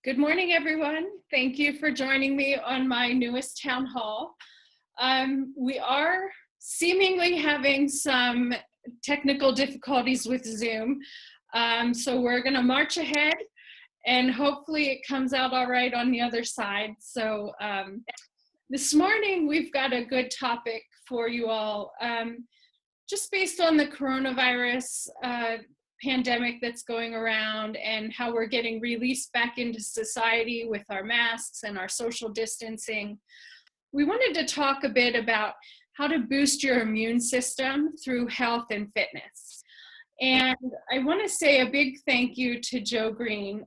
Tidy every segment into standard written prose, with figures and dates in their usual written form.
Good morning, everyone. Thank you for joining me on my newest town hall. We are seemingly having some technical difficulties with Zoom, so we're going to march ahead and hopefully it comes out all right on the other side. So this morning we've got a good topic for you all, just based on the coronavirus pandemic that's going around and how we're getting released back into society with our masks and our social distancing. We wanted to talk a bit about how to boost your immune system through health and fitness. And I want to say a big thank you to Joe Green.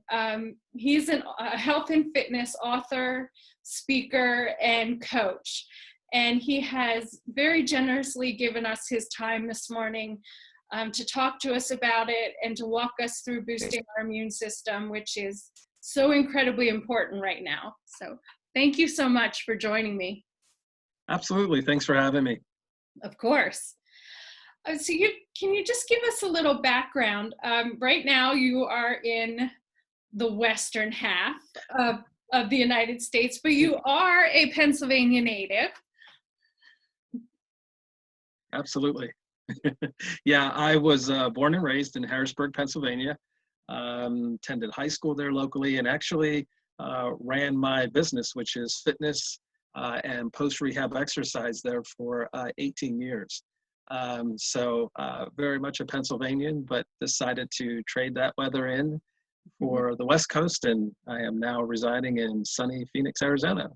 He's a health and fitness author, speaker, and coach. And he has very generously given us his time this morning to talk to us about it and to walk us through boosting our immune system, which is so incredibly important right now. So thank you so much for joining me. Absolutely. Thanks for having me. Of course. So can you just give us a little background? Right now you are in the western half of the United States, but you are a Pennsylvania native. Absolutely. Yeah, I was born and raised in Harrisburg, Pennsylvania. Attended high school there locally, and actually ran my business, which is fitness and post-rehab exercise there for 18 years. So very much a Pennsylvanian, but decided to trade that weather in for the West Coast, and I am now residing in sunny Phoenix, Arizona.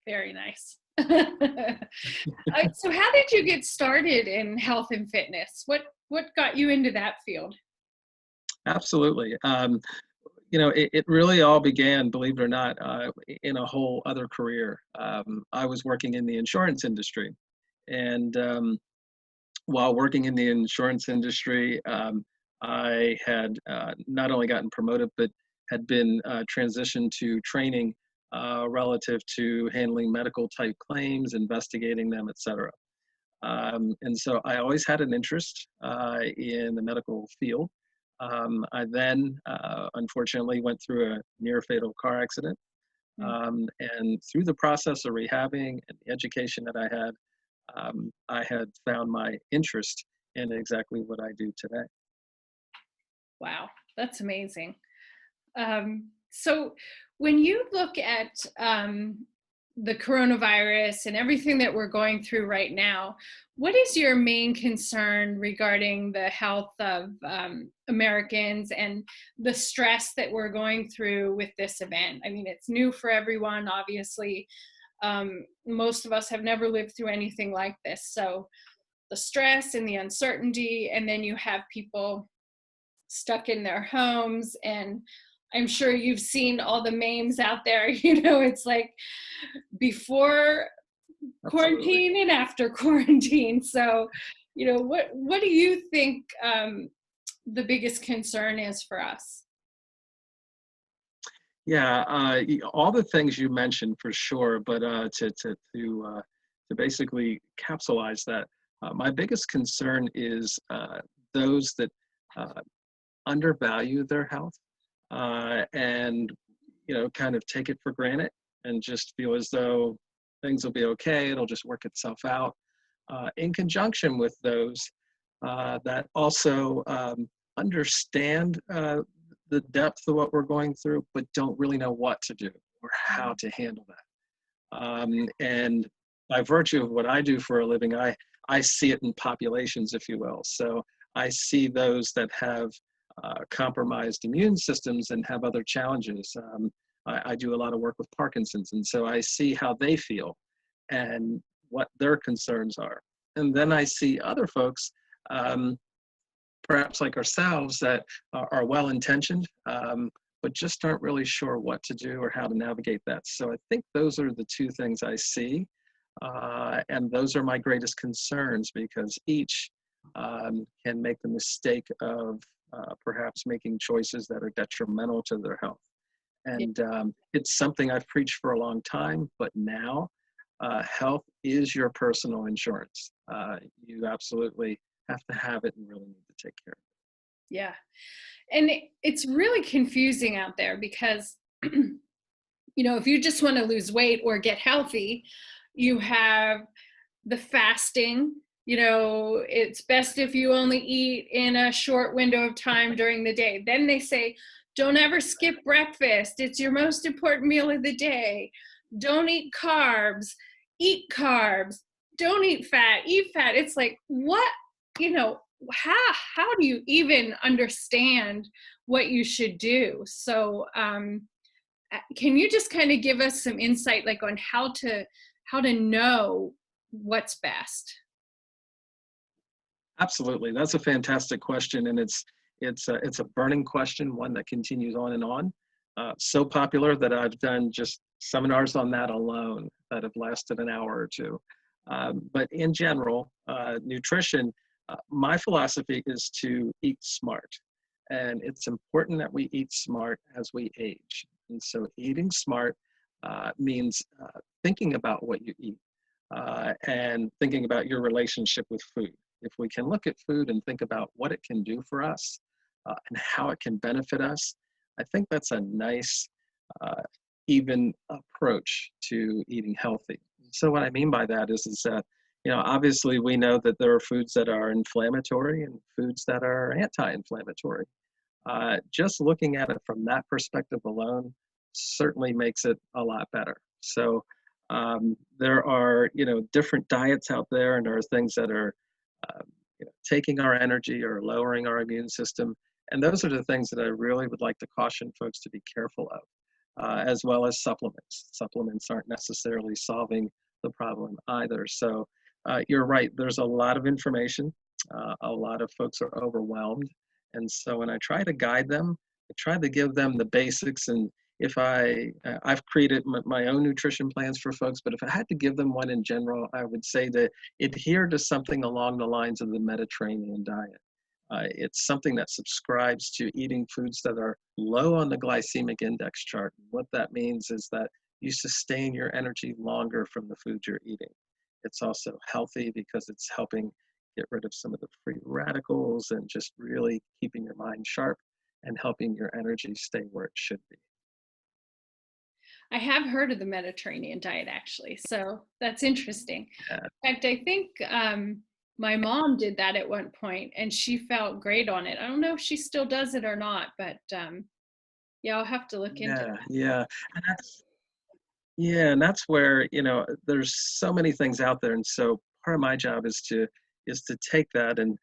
Very nice. So how did you get started in health and fitness? What got you into that field? Absolutely. It really all began, believe it or not, in a whole other career. I was working in the insurance industry, and while working in the insurance industry, I had not only gotten promoted, but had been transitioned to training relative to handling medical type claims, investigating them, et cetera. And so I always had an interest in the medical field. I then, unfortunately, went through a near fatal car accident. And through the process of rehabbing and the education that I had found my interest in exactly what I do today. Wow, that's amazing. So when you look at the coronavirus and everything that we're going through right now, what is your main concern regarding the health of Americans and the stress that we're going through with this event? I mean, it's new for everyone, obviously. Most of us have never lived through anything like this. So the stress and the uncertainty, and then you have people stuck in their homes, and I'm sure you've seen all the memes out there, it's like before quarantine and after quarantine. So, what do you think the biggest concern is for us? Yeah, all the things you mentioned for sure, but to basically capsulize that, my biggest concern is those that undervalue their health and kind of take it for granted and just feel as though things will be okay, it'll just work itself out, in conjunction with those that also understand the depth of what we're going through, but don't really know what to do or how to handle that. And by virtue of what I do for a living, I see it in populations, if you will. So I see those that have compromised immune systems and have other challenges. I do a lot of work with Parkinson's, and so I see how they feel and what their concerns are. And then I see other folks, perhaps like ourselves, that are well-intentioned, but just aren't really sure what to do or how to navigate that. So I think those are the two things I see, and those are my greatest concerns, because each can make the mistake of perhaps making choices that are detrimental to their health. And it's something I've preached for a long time, but now health is your personal insurance. You absolutely have to have it and really need to take care of it. Yeah. And it's really confusing out there because If you just want to lose weight or get healthy, you have the fasting. It's best if you only eat in a short window of time during the day. Then they say, don't ever skip breakfast. It's your most important meal of the day. Don't eat carbs. Eat carbs. Don't eat fat. Eat fat. It's like, what, you know, how do you even understand what you should do? So, can you just kind of give us some insight, like on how to know what's best? Absolutely. That's a fantastic question, and it's a burning question, one that continues on and on. So popular that I've done just seminars on that alone that have lasted an hour or two. But in general, nutrition, my philosophy is to eat smart. And it's important that we eat smart as we age. And so eating smart means thinking about what you eat and thinking about your relationship with food. If we can look at food and think about what it can do for us and how it can benefit us, I think that's a nice, uh, even approach to eating healthy. So what I mean by that is that, obviously we know that there are foods that are inflammatory and foods that are anti-inflammatory. Just looking at it from that perspective alone certainly makes it a lot better. So there are, different diets out there, and there are things that are taking our energy or lowering our immune system. And those are the things that I really would like to caution folks to be careful of, as well as supplements. Supplements aren't necessarily solving the problem either. So you're right, there's a lot of information. A lot of folks are overwhelmed. And so when I try to guide them, I try to give them the basics. And if I've created my own nutrition plans for folks, but if I had to give them one in general, I would say to adhere to something along the lines of the Mediterranean diet. It's something that subscribes to eating foods that are low on the glycemic index chart. What that means is that you sustain your energy longer from the food you're eating. It's also healthy because it's helping get rid of some of the free radicals and just really keeping your mind sharp and helping your energy stay where it should be. I have heard of the Mediterranean diet, actually, so that's interesting. Yeah. In fact, I think my mom did that at one point, and she felt great on it. I don't know if she still does it or not, but yeah, I'll have to look into Yeah, that. yeah. And that's where, there's so many things out there. And so part of my job is to take that and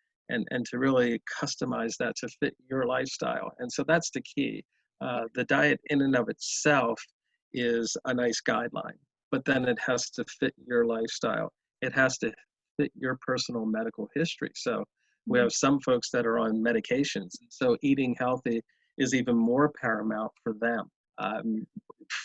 to really customize that to fit your lifestyle. And so that's the key. The diet in and of itself is a nice guideline, but then it has to fit your lifestyle. It has to fit your personal medical history. So we Mm. have some folks that are on medications. So eating healthy is even more paramount for them. Um,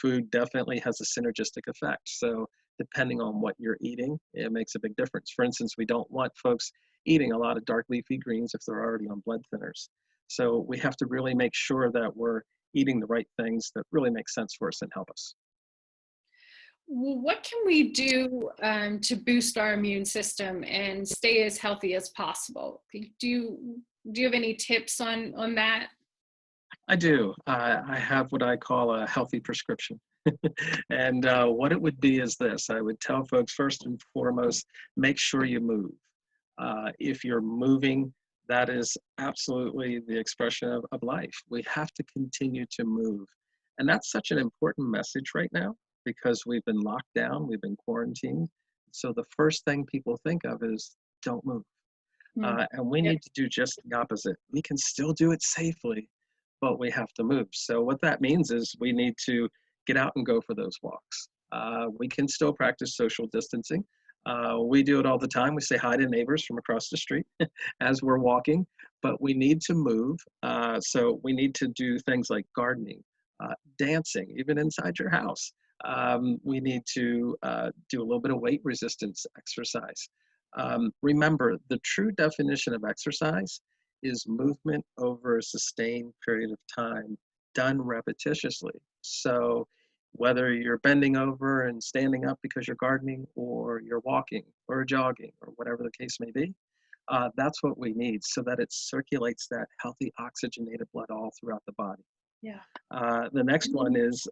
Food definitely has a synergistic effect. So depending on what you're eating, it makes a big difference. For instance, we don't want folks eating a lot of dark leafy greens if they're already on blood thinners. So we have to really make sure that we're eating the right things that really make sense for us and help us. Well, what can we do to boost our immune system and stay as healthy as possible? Do you have any tips on that? I do. I have what I call a healthy prescription. And what it would be is this. I would tell folks first and foremost, make sure you move. If you're moving, that is absolutely the expression of life. We have to continue to move. And that's such an important message right now because we've been locked down, we've been quarantined. So the first thing people think of is don't move. Mm. And we Yep. need to do just the opposite. We can still do it safely, but we have to move. So what that means is we need to get out and go for those walks. We can still practice social distancing. We do it all the time. We say hi to neighbors from across the street as we're walking, but we need to move. So we need to do things like gardening, dancing, even inside your house. We need to do a little bit of weight resistance exercise. Remember, the true definition of exercise is movement over a sustained period of time done repetitiously. So whether you're bending over and standing up because you're gardening or you're walking or jogging or whatever the case may be, that's what we need so that it circulates that healthy oxygenated blood all throughout the body. Yeah. The next one is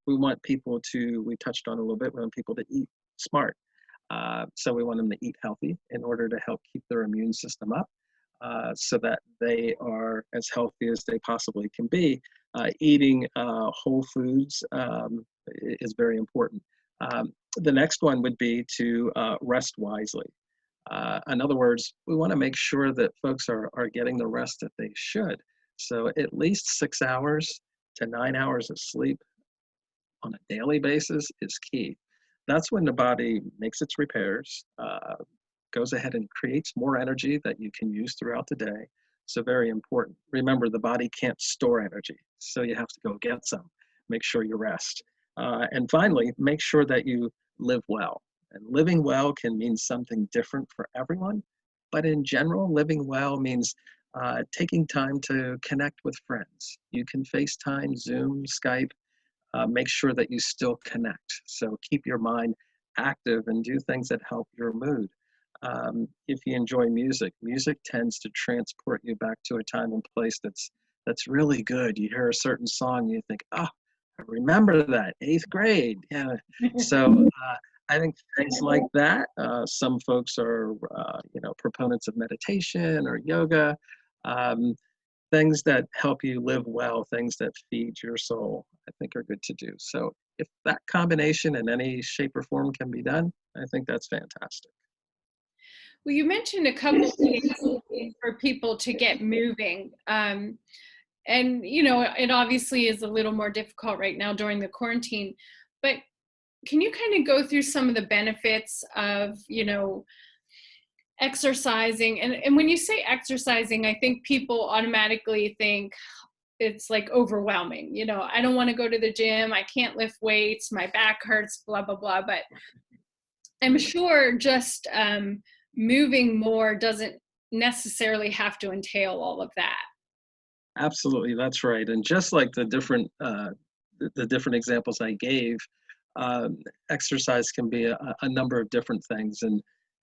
we want people to, we touched on a little bit, we want people to eat smart. So we want them to eat healthy in order to help keep their immune system up so that they are as healthy as they possibly can be. Eating whole foods is very important. The next one would be to rest wisely. In other words, we want to make sure that folks are getting the rest that they should. So at least 6 hours to 9 hours of sleep on a daily basis is key. That's when the body makes its repairs, goes ahead and creates more energy that you can use throughout the day. So very important. Remember, the body can't store energy, so you have to go get some. Make sure you rest. And finally, make sure that you live well. And living well can mean something different for everyone, but in general, living well means taking time to connect with friends. You can FaceTime, Zoom, Skype, make sure that you still connect. So keep your mind active and do things that help your mood. If you enjoy music, music tends to transport you back to a time and place that's really good. You hear a certain song, you think, oh, I remember that, 8th grade. Yeah. So I think things like that. Some folks are, proponents of meditation or yoga. Um, Things that help you live well, things that feed your soul, I think are good to do. So if that combination in any shape or form can be done, I think that's fantastic. Well, you mentioned a couple things for people to get moving. And, it obviously is a little more difficult right now during the quarantine. But can you kind of go through some of the benefits of, exercising? And when you say exercising, I think people automatically think it's like overwhelming. I don't want to go to the gym. I can't lift weights. My back hurts, blah, blah, blah. But I'm sure just moving more doesn't necessarily have to entail all of that. Absolutely, that's right. And just like the different examples I gave, exercise can be a number of different things.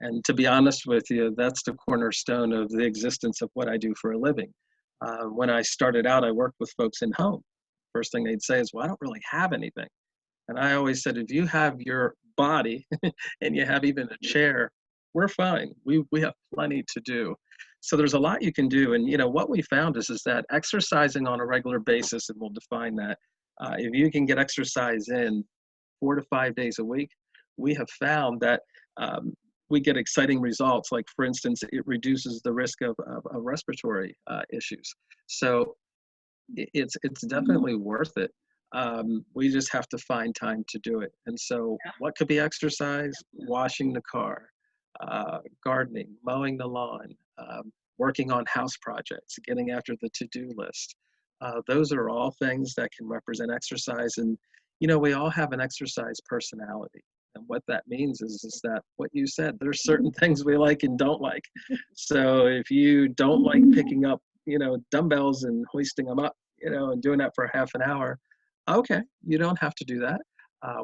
And to be honest with you, that's the cornerstone of the existence of what I do for a living. When I started out, I worked with folks in home. First thing they'd say is, well, I don't really have anything. And I always said, if you have your body and you have even a chair, we're fine. We have plenty to do. So there's a lot you can do. And what we found is that exercising on a regular basis, and we'll define that, if you can get exercise in 4 to 5 days a week, we have found that we get exciting results. Like for instance, it reduces the risk of respiratory issues. So it's definitely worth it. We just have to find time to do it. And so what could be exercise? Washing the car, gardening, mowing the lawn, working on house projects, getting after the to-do list. Those are all things that can represent exercise. And, we all have an exercise personality. And what that means is that what you said, there's certain things we like and don't like. So if you don't like picking up, dumbbells and hoisting them up, and doing that for half an hour, okay, you don't have to do that.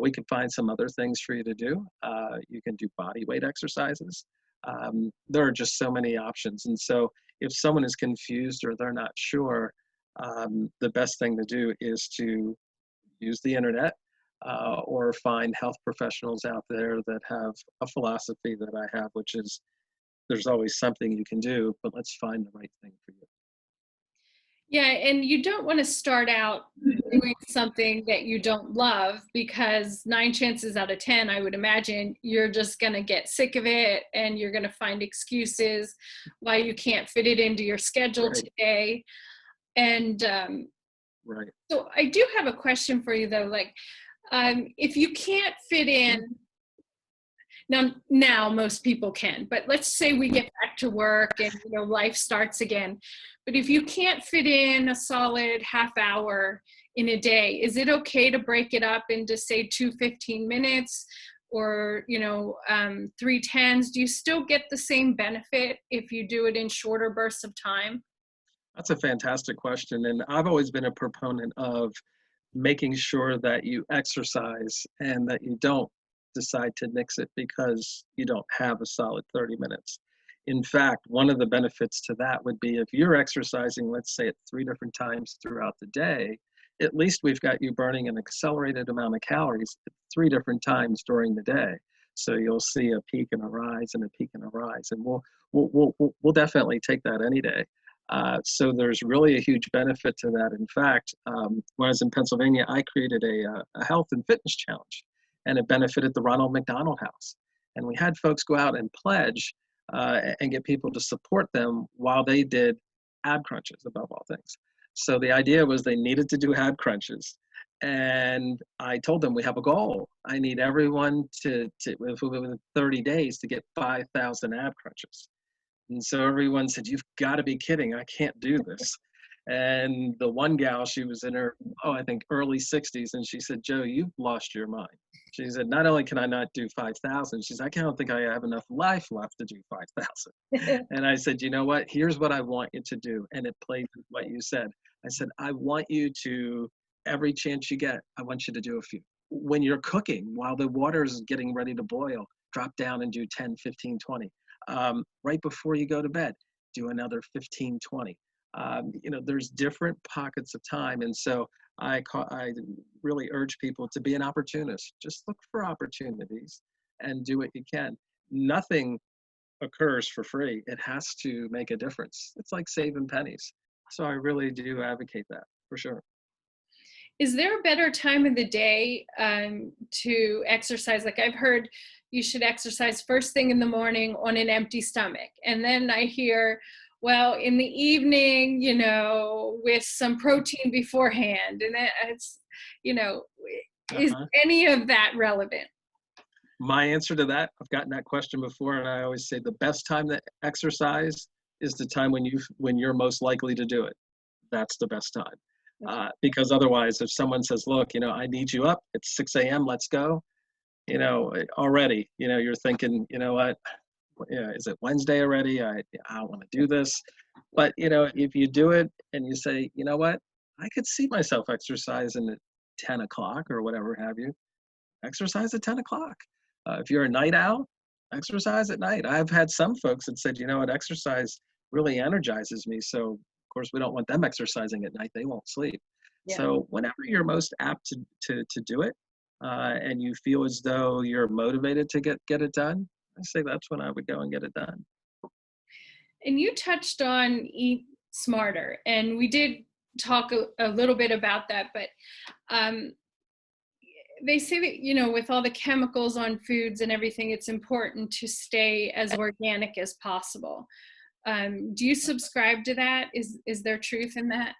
We can find some other things for you to do. You can do body weight exercises. There are just so many options. And so if someone is confused or they're not sure, the best thing to do is to use the internet or find health professionals out there that have a philosophy that I have, which is there's always something you can do, but let's find the right thing for you. Yeah, and you don't want to start out doing something that you don't love, because 9 chances out of 10, I would imagine, you're just going to get sick of it and you're going to find excuses why you can't fit it into your schedule today. And Right. so I do have a question for you though, like if you can't fit in, now most people can, but let's say we get back to work and life starts again. But if you can't fit in a solid half hour in a day, is it okay to break it up into say 2 15 minutes or 3 10s? Do you still get the same benefit if you do it in shorter bursts of time? That's a fantastic question. And I've always been a proponent of making sure that you exercise and that you don't decide to nix it because you don't have a solid 30 minutes. In fact, one of the benefits to that would be if you're exercising, let's say at 3 different times throughout the day, at least we've got you burning an accelerated amount of calories 3 different times during the day. So you'll see a peak and a rise and a peak and a rise. And we'll definitely take that any day. So there's really a huge benefit to that. In fact, when I was in Pennsylvania, I created a health and fitness challenge, and it benefited the Ronald McDonald House. And we had folks go out and pledge and get people to support them while they did ab crunches, above all things. So the idea was they needed to do ab crunches. And I told them, we have a goal. I need everyone within 30 days to get 5,000 ab crunches. And so everyone said, you've got to be kidding. I can't do this. And the one gal, she was in her, I think early 60s. And she said, Joe, you've lost your mind. She said, not only can I not do 5,000, she said, I don't think I have enough life left to do 5,000. And I said, you know what? Here's what I want you to do. And it plays with what you said. I said, I want you to, every chance you get, I want you to do a few. When you're cooking, while the water is getting ready to boil, drop down and do 10, 15, 20. Right before you go to bed, do another 15, 20. There's different pockets of time. And so I really urge people to be an opportunist. Just look for opportunities and do what you can. Nothing occurs for free. It has to make a difference. It's like saving pennies. So I really do advocate that for sure. Is there a better time of the day to exercise? Like I've heard you should exercise first thing in the morning on an empty stomach. And then I hear, well, in the evening, with some protein beforehand. And it's, is any of that relevant? My answer to that, I've gotten that question before, and I always say the best time to exercise is the time when you're most likely to do it. That's the best time. Because otherwise, if someone says, look, I need you up, it's 6 a.m., let's go, already, you're thinking, what, is it Wednesday already? I don't want to do this. But, if you do it and you say, you know what, I could see myself exercising at 10 o'clock or whatever have you, exercise at 10 o'clock. If you're a night owl, exercise at night. I've had some folks that said, what, exercise really energizes me. So of course we don't want them exercising at night. They won't sleep. Yeah. So whenever you're most apt to do it and you feel as though you're motivated to get it done, I say that's when I would go and get it done. And you touched on eat smarter, and we did talk a little bit about that, but they say that, with all the chemicals on foods and everything, it's important to stay as organic as possible. Do you subscribe to that? Is there truth in that?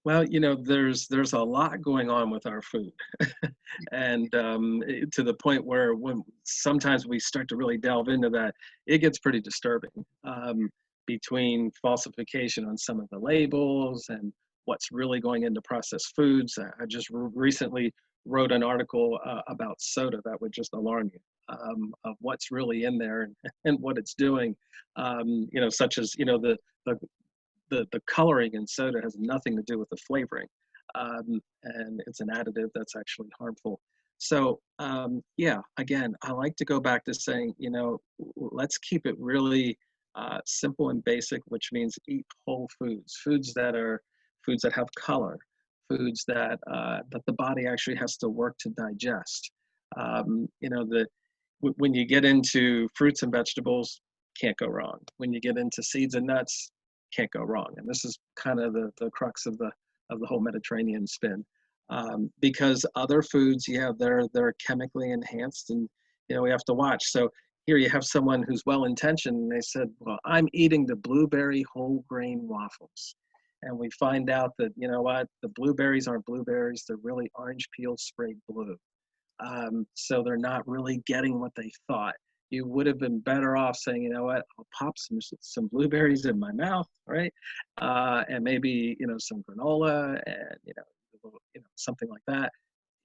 Well, there's a lot going on with our food. And to the point where when sometimes we start to really delve into that, it gets pretty disturbing between falsification on some of the labels and what's really going into processed foods. I just recently wrote an article about soda that would just alarm you of what's really in there and what it's doing, such as, the coloring in soda has nothing to do with the flavoring. And it's an additive that's actually harmful. So again, I like to go back to saying, let's keep it really simple and basic, which means eat whole foods that have color, foods that the body actually has to work to digest. When you get into fruits and vegetables, can't go wrong. When you get into seeds and nuts, can't go wrong. And this is kind of the crux of the whole Mediterranean spin, because other foods, they're chemically enhanced, and we have to watch. So here you have someone who's well-intentioned, and they said, well, I'm eating the blueberry whole grain waffles. And we find out that, the blueberries aren't blueberries, they're really orange peel sprayed blue. So they're not really getting what they thought. You would have been better off saying, you know what, I'll pop some blueberries in my mouth, right? And maybe, some granola and, something like that.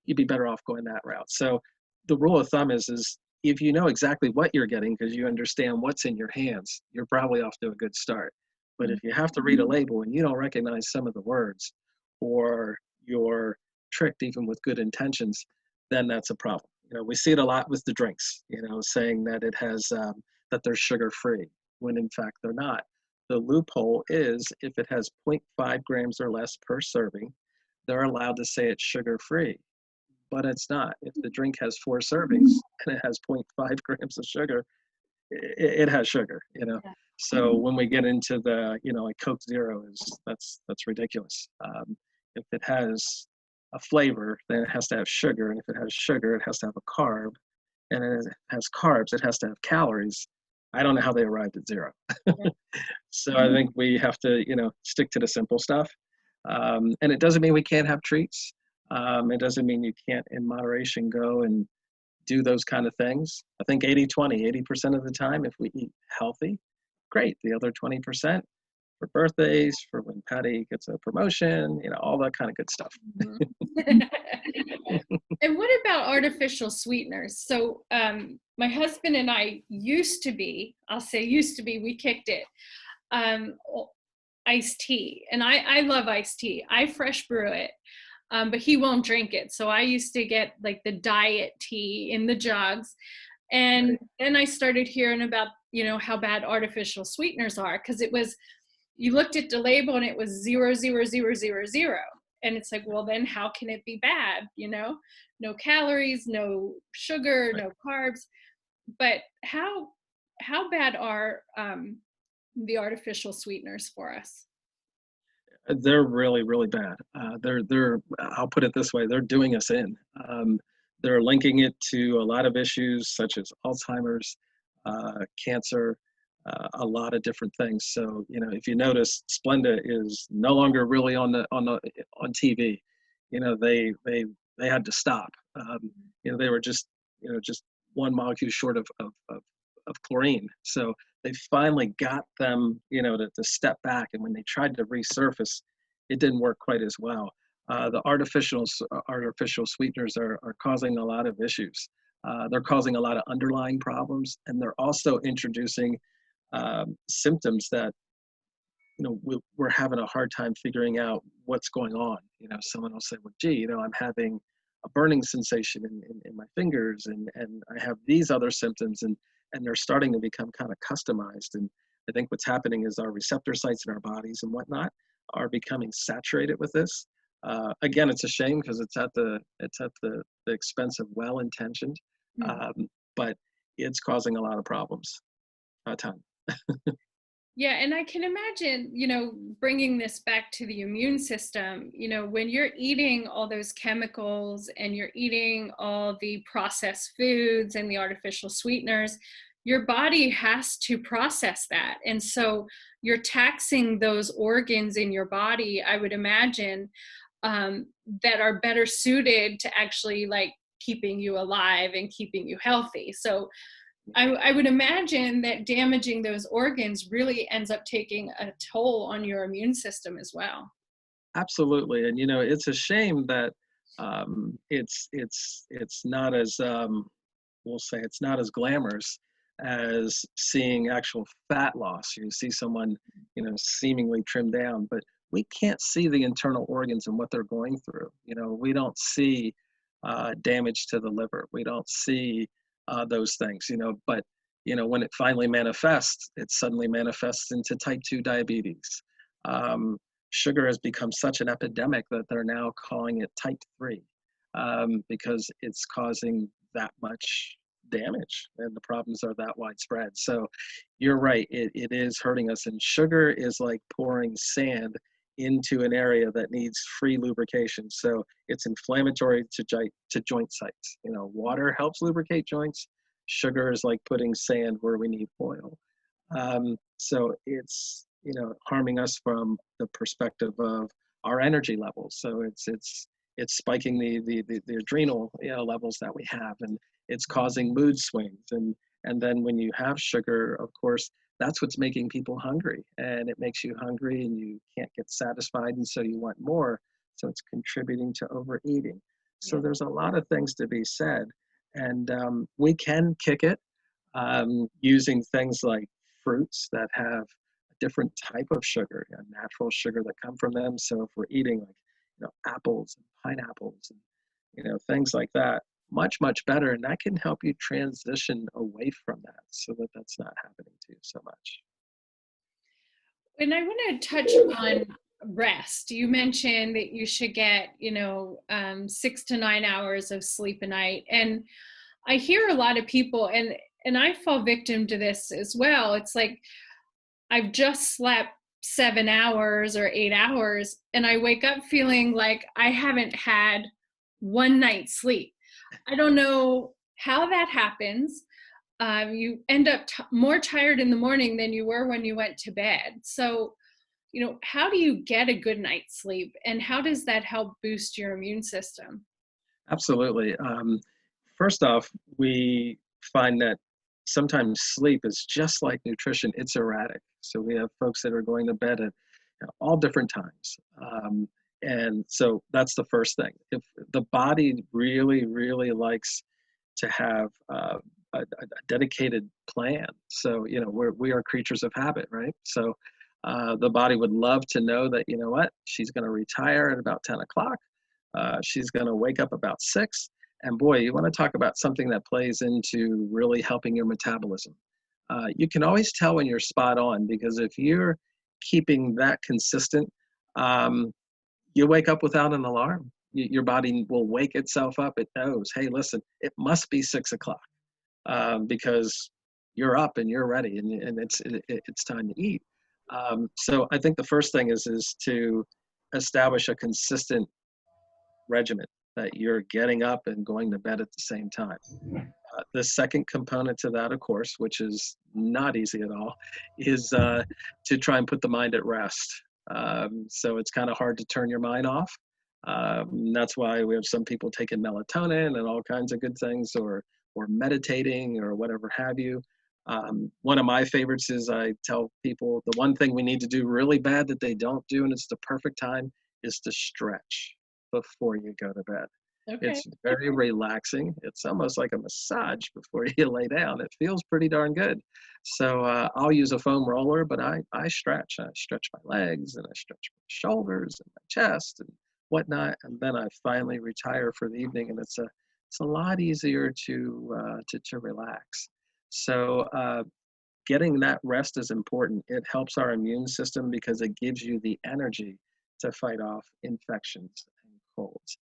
You'd be better off going that route. So the rule of thumb is if you know exactly what you're getting because you understand what's in your hands, you're probably off to a good start. But if you have to read a label and you don't recognize some of the words, or you're tricked even with good intentions, then that's a problem. We see it a lot with the drinks, saying that it has, that they're sugar-free, when in fact they're not. The loophole is if it has 0.5 grams or less per serving, they're allowed to say it's sugar-free, but it's not. If the drink has 4 servings and it has zero point 0.5 grams of sugar, it has sugar, you know. Yeah. So when we get into the, you know, like Coke Zero that's ridiculous. If it has a flavor, then it has to have sugar, and if it has sugar, it has to have a carb, and if it has carbs, it has to have calories. I don't know how they arrived at zero. So I think we have to, you know, stick to the simple stuff. And it doesn't mean we can't have treats. It doesn't mean you can't, in moderation, go and do those kind of things. I think 80/20, 80% of the time, if we eat healthy, great. The other 20% for birthdays, for when Patty gets a promotion, you know, all that kind of good stuff. Mhm. And what about artificial sweeteners? So my husband and I used to be, I'll say used to be, we kicked it, um, iced tea. And I love iced tea. I fresh brew it, but he won't drink it. So I used to get like the diet tea in the jugs. And then I started hearing about, you know, how bad artificial sweeteners are, because it was, you looked at the label and it was 0,0,0,0,0. And it's like, well, then how can it be bad? You know, no calories, no sugar, Right. no carbs. But how bad are the artificial sweeteners for us? They're really, really bad. I'll put it this way, they're doing us in. They're linking it to a lot of issues such as Alzheimer's, cancer, a lot of different things. So, you know, if you notice, Splenda is no longer really on TV. You know, they had to stop. You know, they were just, you know, just one molecule short of chlorine. So they finally got them, you know, to step back. And when they tried to resurface, it didn't work quite as well. The artificial sweeteners are causing a lot of issues. They're causing a lot of underlying problems, and they're also introducing symptoms that, you know, we're having a hard time figuring out what's going on. You know, someone will say, well, gee, you know, I'm having a burning sensation in my fingers, and I have these other symptoms, and they're starting to become kind of customized. And I think what's happening is our receptor sites in our bodies and whatnot are becoming saturated with this. Again, it's a shame because it's at the expense of well-intentioned, Hmm. um, but it's causing a lot of problems. A ton. Yeah, and I can imagine, you know, bringing this back to the immune system, you know, when you're eating all those chemicals and you're eating all the processed foods and the artificial sweeteners, your body has to process that. And so you're taxing those organs in your body, I would imagine, that are better suited to actually like keeping you alive and keeping you healthy. So I would imagine that damaging those organs really ends up taking a toll on your immune system as well. Absolutely, and you know, it's a shame that it's not as we'll say it's not as glamorous as seeing actual fat loss. You see someone, you know, seemingly trimmed down, but we can't see the internal organs and what they're going through. You know, we don't see damage to the liver. We don't see those things. You know, but you know, when it finally manifests, it suddenly manifests into type 2 diabetes. Um, Sugar has become such an epidemic that they're now calling it type 3 because it's causing that much damage and the problems are that widespread. So you're right, it is hurting us. And sugar is like pouring sand into an area that needs free lubrication. So it's inflammatory to joint sites. You know, water helps lubricate joints. Sugar is like putting sand where we need oil. So it's, you know, harming us from the perspective of our energy levels. So it's spiking the adrenal, you know, levels that we have, and it's causing mood swings. And then when you have sugar, of course, that's what's making people hungry, and it makes you hungry, and you can't get satisfied, and so you want more. So it's contributing to overeating. So Yeah. there's a lot of things to be said, and we can kick it using things like fruits that have a different type of sugar, a natural sugar that come from them. So if we're eating like, you know, apples and pineapples and, you know, things like that, much better, and that can help you transition away from that so that that's not happening to you so much. And I want to touch on rest. You mentioned that you should get, 6 to 9 hours of sleep a night. And I hear a lot of people, and I fall victim to this as well. It's like I've just slept 7 hours or 8 hours, and I wake up feeling like I haven't had one night's sleep. I don't know how that happens. You end up more tired in the morning than you were when you went to bed. So, how do you get a good night's sleep, and how does that help boost your immune system? Absolutely. First off, we find that sometimes sleep is just like nutrition, it's erratic. So we have folks that are going to bed at all different times. And so that's the first thing. If the body really, really likes to have a dedicated plan. So, we are creatures of habit, right? So the body would love to know that, you know what, she's going to retire at about 10 o'clock. She's going to wake up about 6. And boy, you want to talk about something that plays into really helping your metabolism. You can always tell when you're spot on, because if you're keeping that consistent, you wake up without an alarm. Your body will wake itself up. It knows, hey, listen, it must be 6 o'clock, because you're up and you're ready, and it's time to eat. So I think the first thing is to establish a consistent regimen that you're getting up and going to bed at the same time. The second component to that, of course, which is not easy at all, is to try and put the mind at rest. So it's kind of hard to turn your mind off. That's why we have some people taking melatonin and all kinds of good things, or meditating or whatever have you. One of my favorites is, I tell people the one thing we need to do really bad that they don't do, and it's the perfect time, is to stretch before you go to bed. Okay. It's very relaxing. It's almost like a massage before you lay down. It feels pretty darn good. So I'll use a foam roller, but I stretch. I stretch my legs, and I stretch my shoulders and my chest and whatnot, and then I finally retire for the evening, and it's a lot easier to relax. So getting that rest is important. It helps our immune system because it gives you the energy to fight off infections and colds.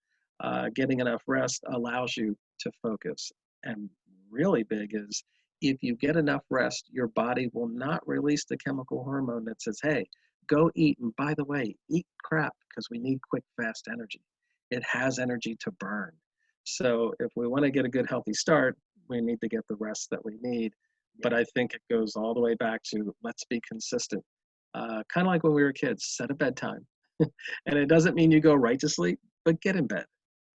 Getting enough rest allows you to focus. And really big is, if you get enough rest, your body will not release the chemical hormone that says, hey, go eat. And by the way, eat crap, because we need quick, fast energy. It has energy to burn. So if we want to get a good, healthy start, we need to get the rest that we need. But I think it goes all the way back to, let's be consistent. Kind of like when we were kids, set a bedtime. And it doesn't mean you go right to sleep, but get in bed.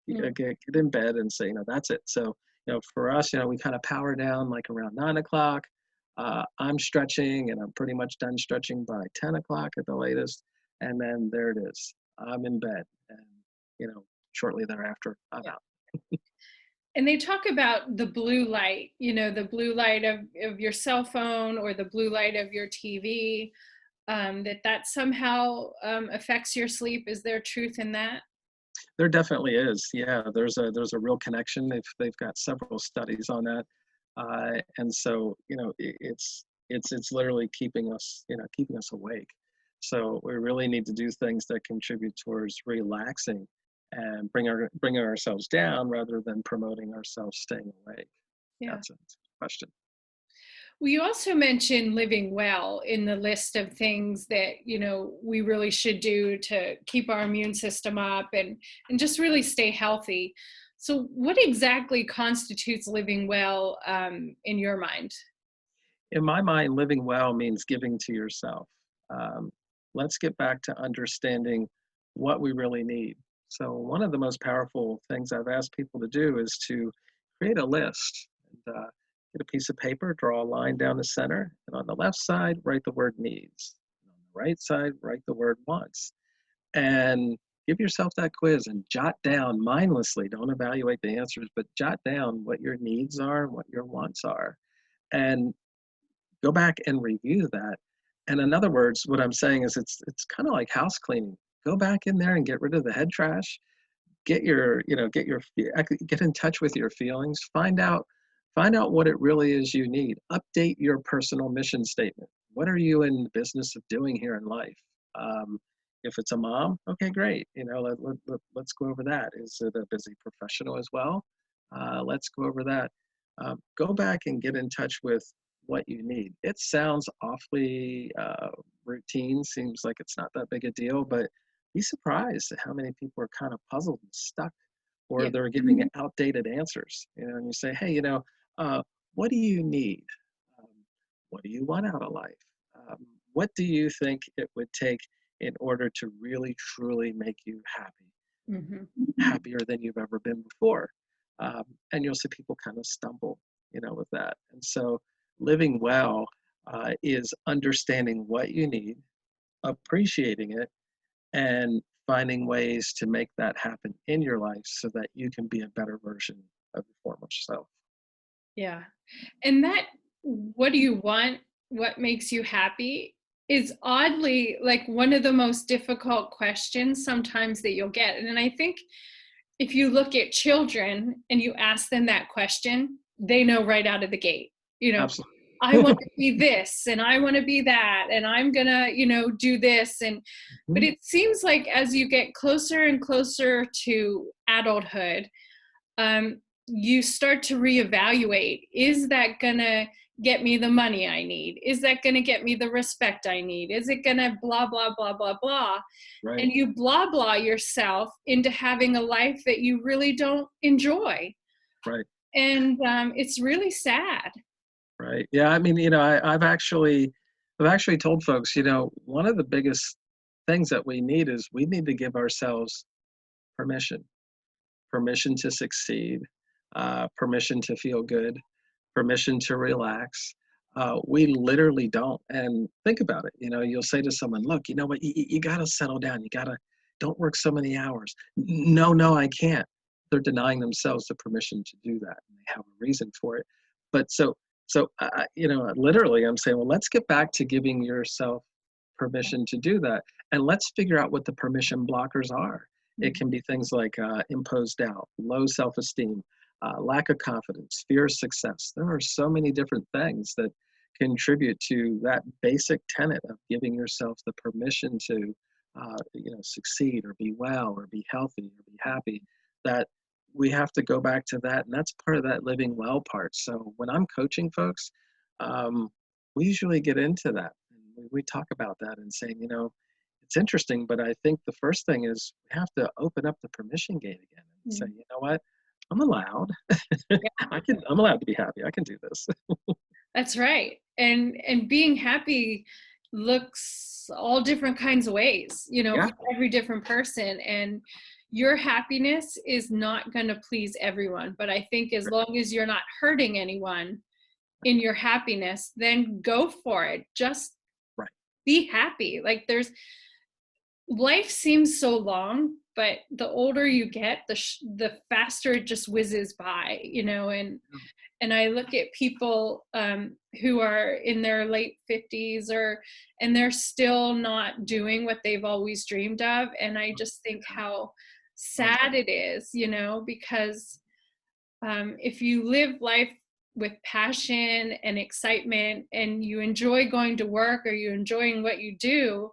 Get in bed and say, that's it. So, for us, we kind of power down like around 9 o'clock. I'm stretching, and I'm pretty much done stretching by 10 o'clock at the latest. And then there it is. I'm in bed. And, shortly thereafter, I'm out. And they talk about the blue light, the blue light of your cell phone or the blue light of your TV, that somehow affects your sleep. Is there truth in that? There definitely is. Yeah, there's a real connection. They've got several studies on that, and so it's literally keeping us awake. So we really need to do things that contribute towards relaxing and bringing ourselves down, rather than promoting ourselves staying awake. Yeah. That's a question. Well, you also mentioned living well in the list of things that, we really should do to keep our immune system up and just really stay healthy. So what exactly constitutes living well in your mind? In my mind, living well means giving to yourself. Um, let's get back to understanding what we really need. So one of the most powerful things I've asked people to do is to create a list. And, get a piece of paper, draw a line down the center, and on the left side, write the word needs. And on the right side, write the word wants. And give yourself that quiz and jot down mindlessly, don't evaluate the answers, but jot down what your needs are and what your wants are. And go back and review that. And in other words, what I'm saying is, it's kind of like house cleaning. Go back in there and get rid of the head trash. Get in touch with your feelings. Find out what it really is you need. Update your personal mission statement. What are you in the business of doing here in life? If it's a mom, okay, great. Let's go over that. Is it a busy professional as well? Let's go over that. Go back and get in touch with what you need. It sounds awfully routine, seems like it's not that big a deal, but be surprised at how many people are kind of puzzled and stuck, or Yeah. they're giving outdated answers. And you say, hey, uh, what do you need? Um, what do you want out of life? Um, what do you think it would take in order to really, truly make you happy, Hmm. happier than you've ever been before? Um, and you'll see people kind of stumble, with that. And so living well is understanding what you need, appreciating it, and finding ways to make that happen in your life so that you can be a better version of your former self. Yeah. And that, what do you want? What makes you happy? Is oddly like one of the most difficult questions sometimes that you'll get. And I think if you look at children and you ask them that question, they know right out of the gate, you know, I want Absolutely. to be this and I want to be that and I'm going to, do this. And, but Mhm. it seems like as you get closer and closer to adulthood, um, you start to reevaluate, is that going to get me the money I need? Is that going to get me the respect I need? Is it going to blah, blah, blah, blah, blah? Right, And you blah, blah yourself into having a life that you really don't enjoy. right, And it's really sad. right. Yeah, I mean, I've actually told folks, one of the biggest things that we need is we need to give ourselves permission, permission to succeed, permission to feel good, permission to relax. We literally don't. And think about it. You'll say to someone, look, you know what, you got to settle down. Don't work so many hours. No, no, I can't. They're denying themselves the permission to do that. And they have a reason for it. But literally, I'm saying, well, let's get back to giving yourself permission to do that. And let's figure out what the permission blockers are. It can be things like imposed doubt, low self esteem, lack of confidence, fear of success. There are so many different things that contribute to that basic tenet of giving yourself the permission to, succeed or be well or be healthy or be happy. That we have to go back to that, and that's part of that living well part. So when I'm coaching folks, um, we usually get into that. And we talk about that and saying, it's interesting, but I think the first thing is we have to open up the permission gate again and say, Mhm. you know what? I'm allowed. I'm allowed to be happy. I can do this. That's right. And being happy looks all different kinds of ways, Yeah. for every different person. And your happiness is not going to please everyone. But I think as long as you're not hurting anyone in your happiness, then go for it. Just Right. be happy. Like life seems so long, but the older you get, the faster it just whizzes by, and I look at people who are in their late 50s and they're still not doing what they've always dreamed of. And I just think how Oh, sad it is, because if you live life with passion and excitement and you enjoy going to work or you enjoying what you do,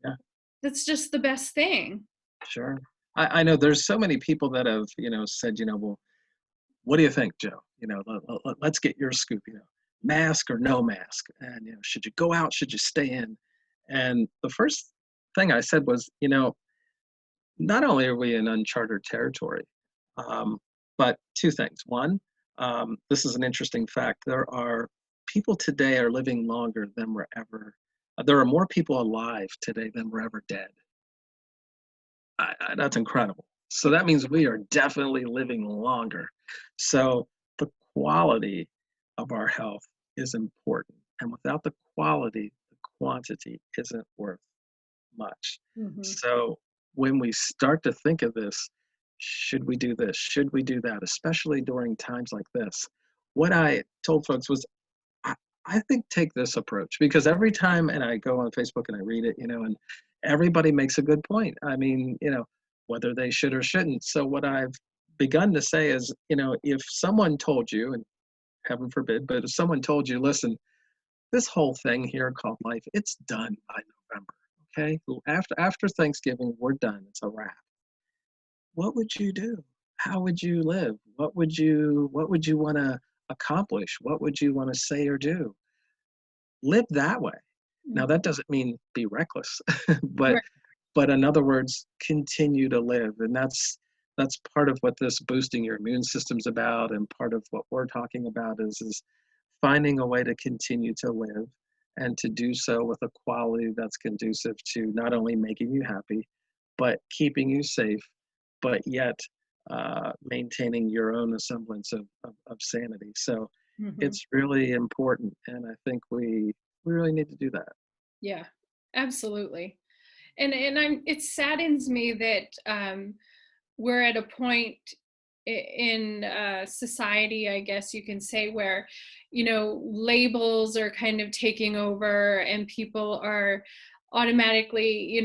yeah. that's just the best thing. Sure. I know there's so many people that have, said, well, what do you think, Joe? Let's get your scoop, mask or no mask. And, should you go out? Should you stay in? And the first thing I said was, not only are we in uncharted territory, um, but two things. One, this is an interesting fact. People today are living longer than there are more people alive today than were ever dead. That's incredible. So that means we are definitely living longer. So the quality of our health is important. And without the quality, the quantity isn't worth much. Hmm. So when we start to think of this, should we do this? Should we do that? Especially during times like this. What I told folks was, I, I think take this approach because every time, and I go on Facebook and I read it, and everybody makes a good point. I mean, whether they should or shouldn't. So what I've begun to say is, if someone told you, and heaven forbid, but if someone told you, listen, this whole thing here called life, it's done by November. okay, after Thanksgiving, we're done. It's a wrap. What would you do? How would you live? What would you want to accomplish? What would you want to say or do? Live that way. Now Mhm. that doesn't mean be reckless, but Right. in other words, continue to live. And that's part of what this boosting your immune system's about, and part of what we're talking about is finding a way to continue to live, and to do so with a quality that's conducive to not only making you happy, but keeping you safe, but yet maintaining your own semblance of sanity. So Mhm. it's really important, and I think we really need to do that. Yeah, absolutely. And it saddens me that we're at a point in society, I guess you can say, where labels are kind of taking over, and people are automatically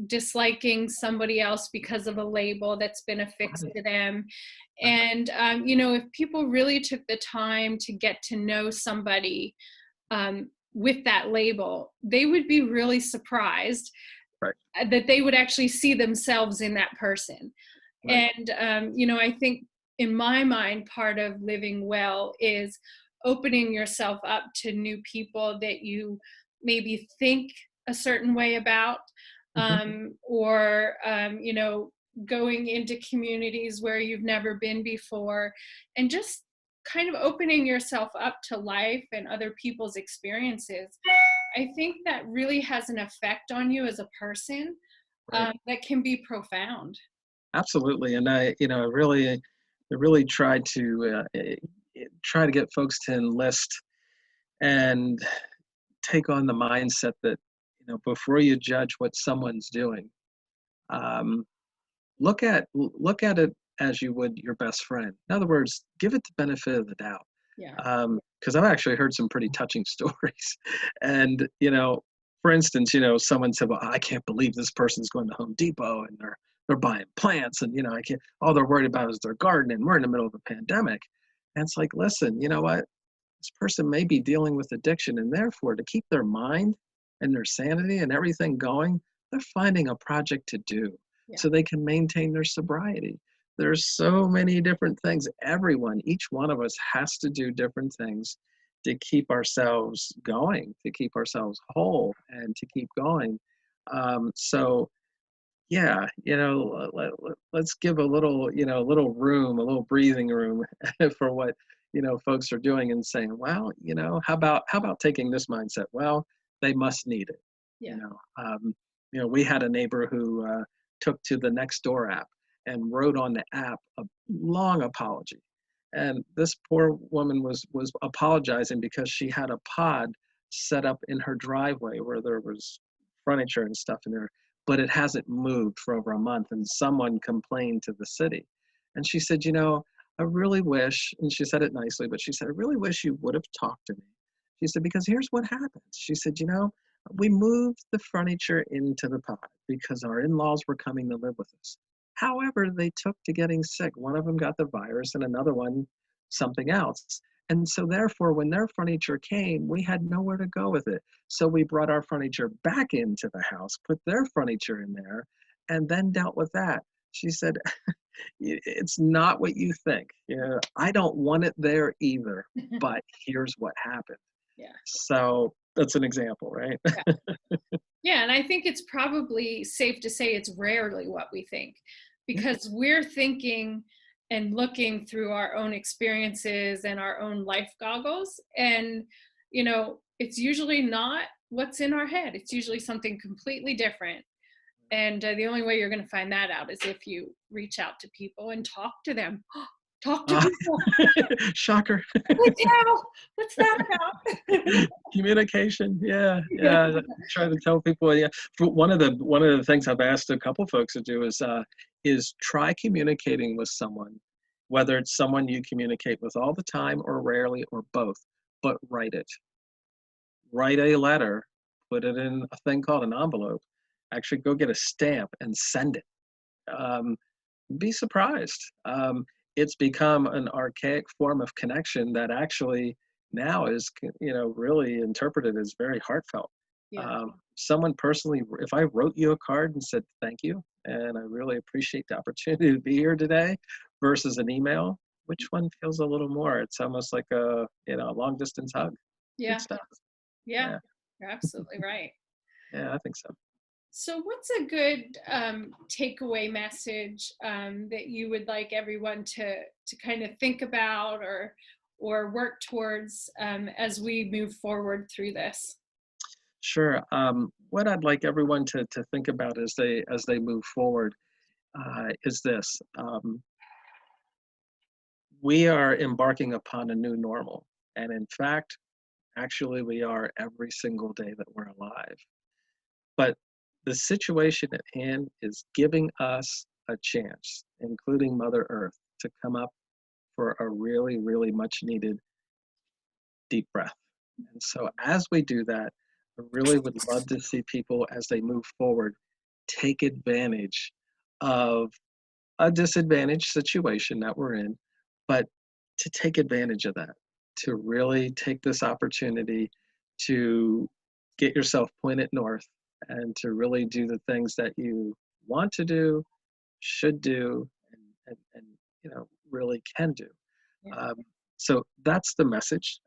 disliking somebody else because of a label that's been affixed Right, to them. right, And if people really took the time to get to know somebody with that label, they would be really surprised right, that they would actually see themselves in that person. right. And I think in my mind, part of living well is opening yourself up to new people that you maybe think a certain way about, Mhm. or going into communities where you've never been before, and just kind of opening yourself up to life and other people's experiences. I think that really has an effect on you as a person, Right. that can be profound. Absolutely. And I really try to get folks to enlist and take on the mindset that, before you judge what someone's doing, um, look at it as you would your best friend. In other words, give it the benefit of the doubt. Yeah. Because I've actually heard some pretty touching stories. And, for instance, someone said, well, I can't believe this person's going to Home Depot and they're buying plants, and, I can't, all they're worried about is their garden, and we're in the middle of a pandemic. And it's like, listen, you know what? This person may be dealing with addiction, and therefore, to keep their mind and their sanity and everything going, they're finding a project to do Yeah. so they can maintain their sobriety. There's so many different things. Everyone, each one of us has to do different things to keep ourselves going, to keep ourselves whole, and to keep going. So yeah, let's give a little room, a little breathing room for what, folks are doing, and saying, well, how about taking this mindset? Well, they must need it. You Yeah. know, we had a neighbor who took to the Nextdoor app and wrote on the app a long apology. And this poor woman was apologizing because she had a pod set up in her driveway where there was furniture and stuff in there, but it hasn't moved for over a month, and someone complained to the city. And she said, I really wish, and she said it nicely, but she said, I really wish you would have talked to me. She said, because here's what happened. She said, we moved the furniture into the pod because our in-laws were coming to live with us. However, they took to getting sick. One of them got the virus and another one something else. And so therefore, when their furniture came, we had nowhere to go with it. So we brought our furniture back into the house, put their furniture in there, and then dealt with that. She said, it's not what you think. I don't want it there either, but here's what happened. Yeah. So that's an example, right? Yeah. Yeah. And I think it's probably safe to say it's rarely what we think, Yeah, because we're thinking and looking through our own experiences and our own life goggles. And, it's usually not what's in our head, it's usually something completely different. And the only way you're going to find that out is if you reach out to people and talk to them. Talk to uh, people. shocker. Holy cow, what's that about? Communication, yeah, Yeah. yeah. I try to tell people, yeah. One of the things I've asked a couple folks to do is try communicating with someone, whether it's someone you communicate with all the time or rarely or both, but write it. Write a letter, put it in a thing called an envelope. Actually, go get a stamp and send it. Um, be surprised. It's become an archaic form of connection that actually now is, really interpreted as very heartfelt. Yeah. someone personally, if I wrote you a card and said thank you, and I really appreciate the opportunity to be here today, versus an email, which one feels a little more? It's almost like a, long distance hug. Good Yeah. stuff. Yeah. Yeah. You're absolutely right. Yeah, I think so. So what's a good takeaway message that you would like everyone to kind of think about or work towards as we move forward through this? Sure. What I'd like everyone to think about as they move forward is this. We are embarking upon a new normal. And in fact, actually, we are every single day that we're alive. But the situation at hand is giving us a chance, including Mother Earth, to come up for a really, really much needed deep breath. And so as we do that, I really would love to see people as they move forward take advantage of a disadvantaged situation that we're in, but to take advantage of that, to really take this opportunity to get yourself pointed north and to really do the things that you want to do, should do, and really can do. Yeah. Um, so that's the message.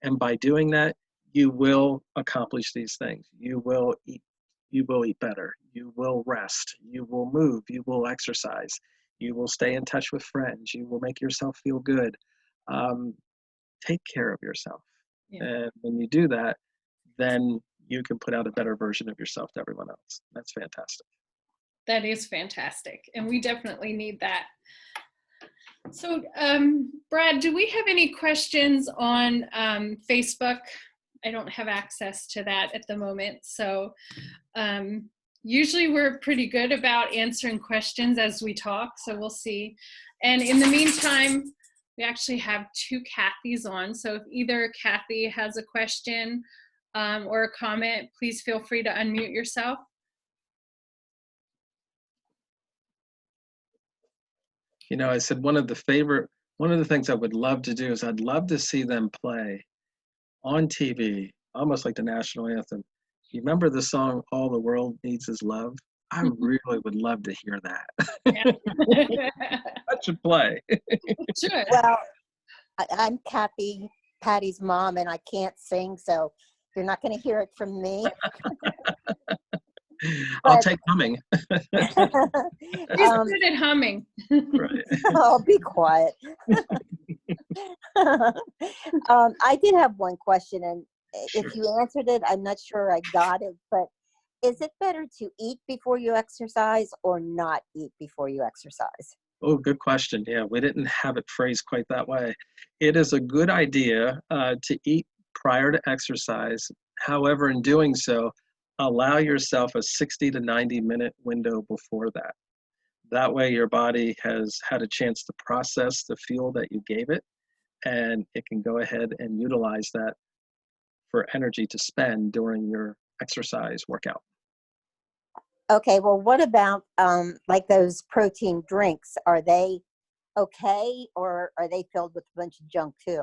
And by doing that, you will accomplish these things. You will eat. You will eat better. You will rest. You will move. You will exercise. You will stay in touch with friends. You will make yourself feel good. Um, Take care of yourself. Yeah. And when you do that, then you can put out a better version of yourself to everyone else. That's fantastic. That is fantastic. And we definitely need that. So, Brad, do we have any questions on Facebook? I don't have access to that at the moment. So usually we're pretty good about answering questions as we talk. So we'll see. And in the meantime, we actually have two Kathys on. So if either Kathy has a question or a comment, please feel free to unmute yourself. I said one of the things I would love to do is I'd love to see them play on TV, almost like the national anthem. You remember the song "All the World Needs Is Love"? I really would love to hear that. That should play. Sure. Well, I'm Patty's mom, and I can't sing, so you're not going to hear it from me. I'll But take humming. She's good at humming. Right. I'll be quiet. I did have one question, and Sure. if you answered it, I'm not sure I got it, but is it better to eat before you exercise or not eat before you exercise? Oh, good question. Yeah, we didn't have it phrased quite that way. It is a good idea to eat prior to exercise. However, in doing so, allow yourself a 60 to 90-minute window before that. That way, your body has had a chance to process the fuel that you gave it, and it can go ahead and utilize that for energy to spend during your exercise workout. Okay, well, what about like those protein drinks? Are they okay, or are they filled with a bunch of junk too?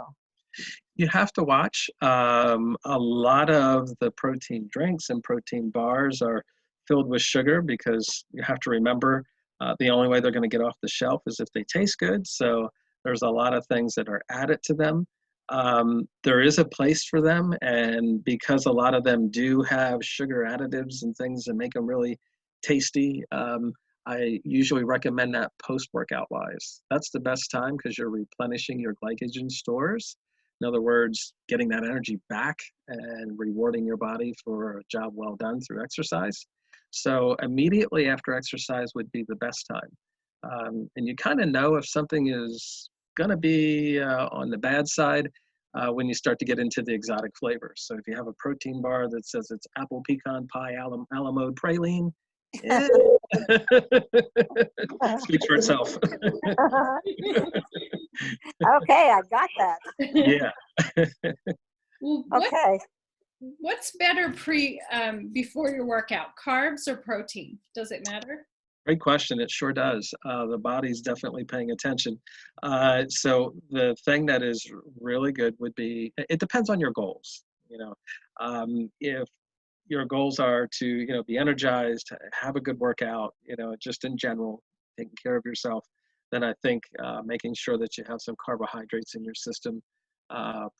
You have to watch. A lot of the protein drinks and protein bars are filled with sugar because you have to remember the only way they're going to get off the shelf is if they taste good. So there's a lot of things that are added to them. There is a place for them, and because a lot of them do have sugar additives and things that make them really tasty, I usually recommend that post-workout wise. That's the best time because you're replenishing your glycogen stores. In other words, getting that energy back and rewarding your body for a job well done through exercise. So immediately after exercise would be the best time. And you kind of know if something is going to be on the bad side when you start to get into the exotic flavors. So if you have a protein bar that says it's apple pecan pie alamode praline, speaks for itself. Okay, I got that. Yeah. Well, Okay. what's better before your workout, carbs or protein? Does it matter? Great question. It sure does. The body's definitely paying attention. So the thing that is really good would be, it depends on your goals. If your goals are to, be energized, have a good workout, just in general, taking care of yourself, then I think making sure that you have some carbohydrates in your system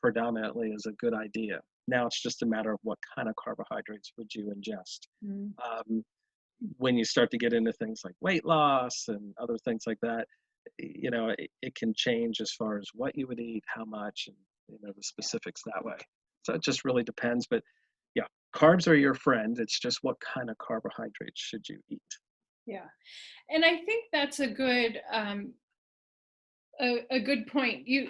predominantly is a good idea. Now it's just a matter of what kind of carbohydrates would you ingest. Mm. When you start to get into things like weight loss and other things like that, it can change as far as what you would eat, how much, and the specifics that way. So it just really depends. But yeah, carbs are your friend. It's just what kind of carbohydrates should you eat? Yeah. And I think that's a good a good point. You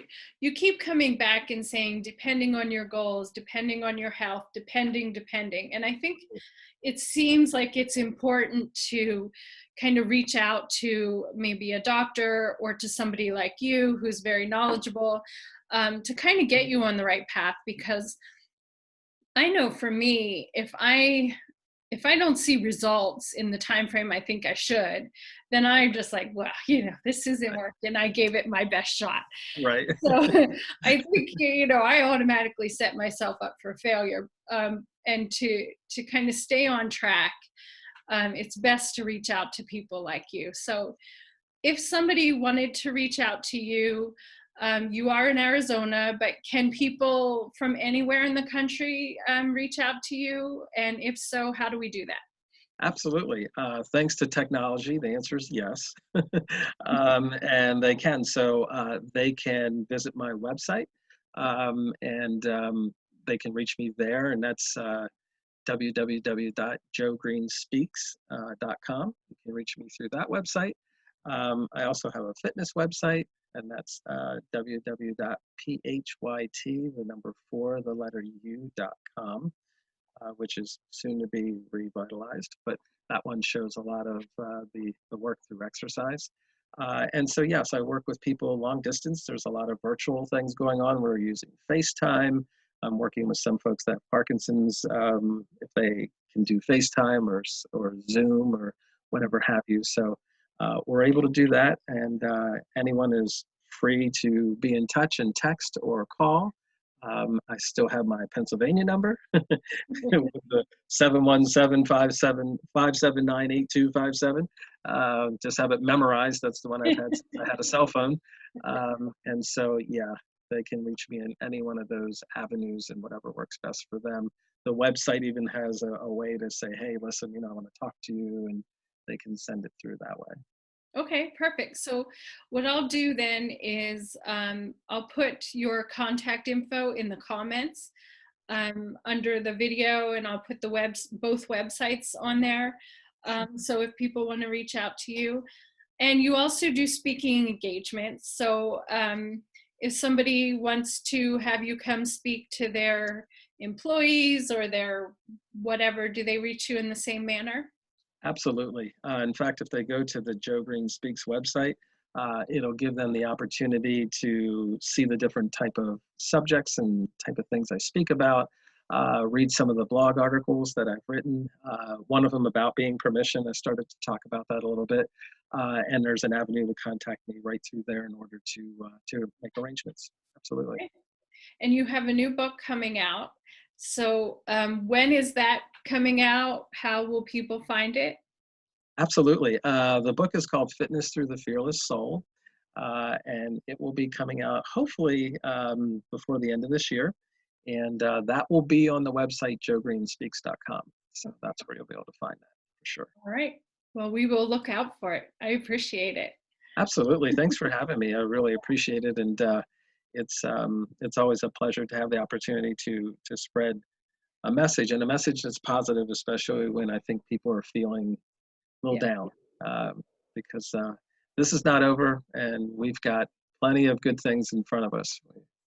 keep coming back and saying, depending on your goals, depending on your health, depending. And I think it seems like it's important to kind of reach out to maybe a doctor or to somebody like you who's very knowledgeable, to kind of get you on the right path. Because I know for me, if I don't see results in the time frame I think I should, then I'm just like, well, this isn't working. I gave it my best shot. Right. So I think, I automatically set myself up for failure. And to kind of stay on track, it's best to reach out to people like you. So if somebody wanted to reach out to you, you are in Arizona, but can people from anywhere in the country reach out to you? And if so, how do we do that? Absolutely. Thanks to technology, the answer is yes. And they can. So they can visit my website, and they can reach me there, and that's www.joegreenspeaks.com. You can reach me through that website. I also have a fitness website, and that's www.pyt4u.com. Which is soon to be revitalized, but that one shows a lot of the work through exercise. And so, yes, I work with people long distance. There's a lot of virtual things going on. We're using FaceTime. I'm working with some folks that have Parkinson's, if they can do FaceTime or Zoom or whatever have you. So we're able to do that, and anyone is free to be in touch and text or call. I still have my Pennsylvania number with the 717-579-8257. Just have it memorized. That's the one I've had since I had a cell phone. And so, yeah, they can reach me in any one of those avenues and whatever works best for them. The website even has a way to say, hey, listen, I want to talk to you, and they can send it through that way. Okay, perfect. So what I'll do then is I'll put your contact info in the comments under the video, and I'll put both websites on there. So if people want to reach out to you, and you also do speaking engagements. So if somebody wants to have you come speak to their employees or their whatever, do they reach you in the same manner? Absolutely. In fact, if they go to the Joe Green Speaks website, it'll give them the opportunity to see the different type of subjects and type of things I speak about, read some of the blog articles that I've written. One of them about being permission, I started to talk about that a little bit. And there's an avenue to contact me right through there in order to make arrangements. Absolutely. Okay. And you have a new book coming out. So when is that coming out? How will people find it? Absolutely. The book is called Fitness Through the Fearless Soul, and it will be coming out hopefully before the end of this year. And that will be on the website, joegreenspeaks.com. So that's where you'll be able to find that for sure. All right. Well, we will look out for it. I appreciate it. Absolutely. Thanks for having me. I really appreciate it. And it's always a pleasure to have the opportunity to spread a message, and a message that's positive, especially when I think people are feeling a little down, because this is not over, and we've got plenty of good things in front of us.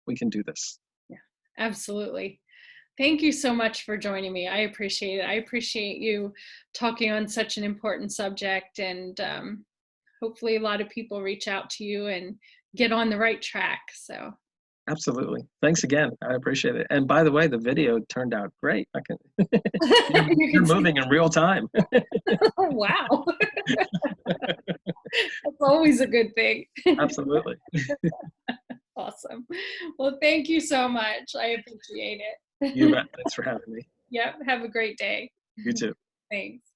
We can do this. Yeah, absolutely. Thank you so much for joining me. I appreciate it. I appreciate you talking on such an important subject, and hopefully a lot of people reach out to you and get on the right track. So. Absolutely. Thanks again. I appreciate it. And by the way, the video turned out great. I can you're moving in real time. Oh, wow. That's always a good thing. Absolutely. Awesome. Well, thank you so much. I appreciate it. You bet. Thanks for having me. Yep. Have a great day. You too. Thanks.